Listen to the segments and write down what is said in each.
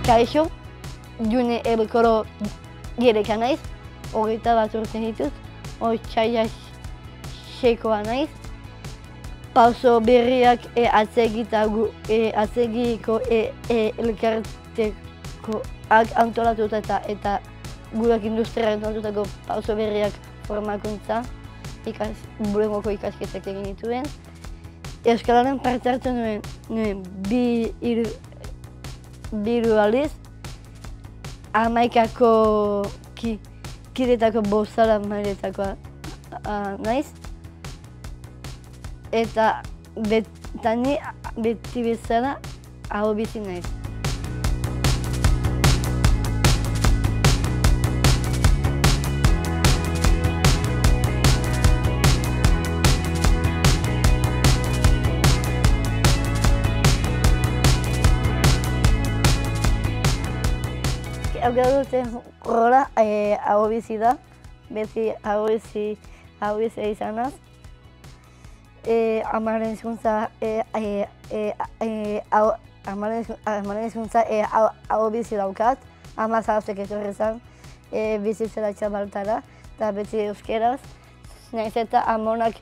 Kaixo, June Elkoro Gereka naiz, 21 urte ditut, Otsaila 6koa naiz. Pauso berriak atzegiko elkartekoak antolatuta eta gudak industria antolatutako pauso berriak formakuntza, bulengoko ikasketak egin dituen. Euskararen parte hartu nuen bi hiru aldiz, 11ko kidetako bosala mailetakoa naiz. Eta ni beti bezala aho bizi naiz. Gaur duten rola aho bizi da, beti aho bizi izanaz. Amaren hizkuntza aho bizi daukat, 17 etorri zen bizitzera Txabaltara, eta beti euskeraz. Nahiz eta amonak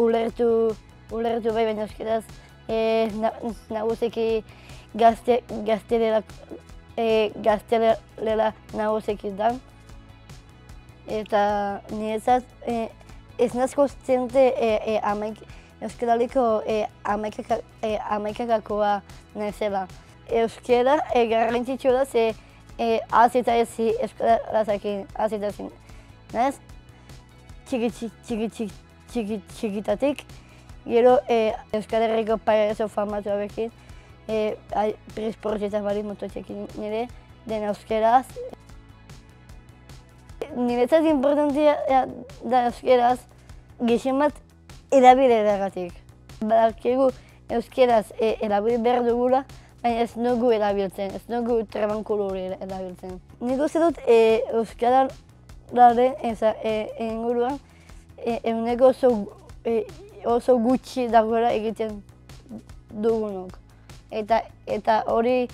ulertu bai, baina euskeraz nagusiki gaztelela nagusiki da. Eta niretzat ez naiz kontziente euskaraliko hamaikakakoa naizela. Euskara garrantzitsua da, ze hasita ezi euskararekin hasita ezin naiz. Txikitatik, gero Euskal Herriko parezo famatu hauekin, Prisportzetan bali mototxekin nire, den euskeraz. Niretzat importantia da euskeraz gehien bat erabileragatik. Badakigu euskeraz erabili behar dugula, baina ez dugu erabiltzen, ez dugu trabankulu hori erabiltzen. Nik uste dut euskararen inguruan ehuneko oso gutxi dagoela egiten dugunok. Eta hori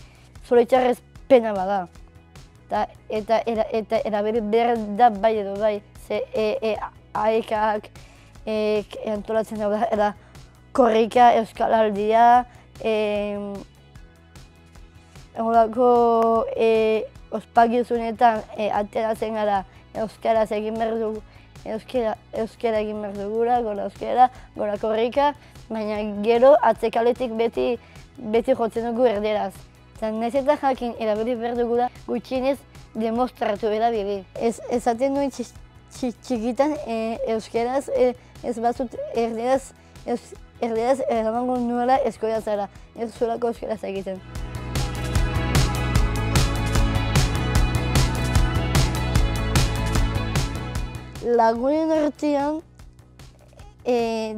zoritxarrez pena bada. Eta erabili behar da bai edo bai, ze aekak antolatzen da korrika, euskalaldia, horako ospakizunetan ateratzen gara euskaraz egin behar dugu, euskara egin behar dugula, gora euskara, gora korrika, baina gero atzekaletik beti jotzen dugu erderaz. Nahiz eta jakin erabili behar dugula gutxienez demostratu erabili. Esaten nuen txikitan euskaraz ez batzut erderaz eramango nuela eskola zara, ez zuelako euskaraz egiten. Lagunen artean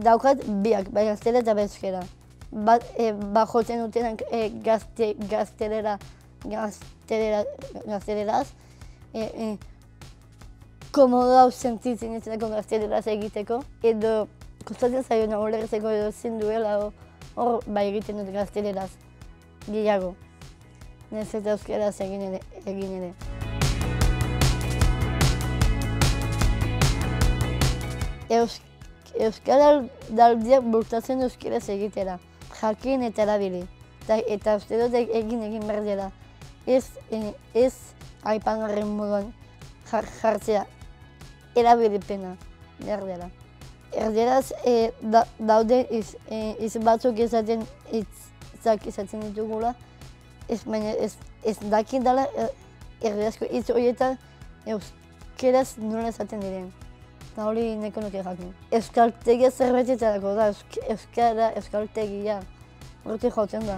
daukat biak, bai gaztela eta euskara. Bat jotzen dutenak gazteleraz, komodo sentitzen izaneko gazteleraz egiteko, edo kostatzen zaiona ulertzeko edo ezin duela hor bai egiten dut gazteleraz gehiago. Nahiz eta euskaraz egin ere. Euskaraldiak bultzatzen euskaraz egitera, jakin eta erabili. Eta uste dut egin behar dela. Ez aipagarren moduan jartzea, erabilipena behar dela. Erderaz dauden hitz batzuk izaten ditugula, baina ez dakit dela erderazko hitz horietan euskaraz nola esaten diren. Eta hori neko nuke jakin. Euskaltegia zerbaitetarako da, euskaltegia. Hortik jotzen da.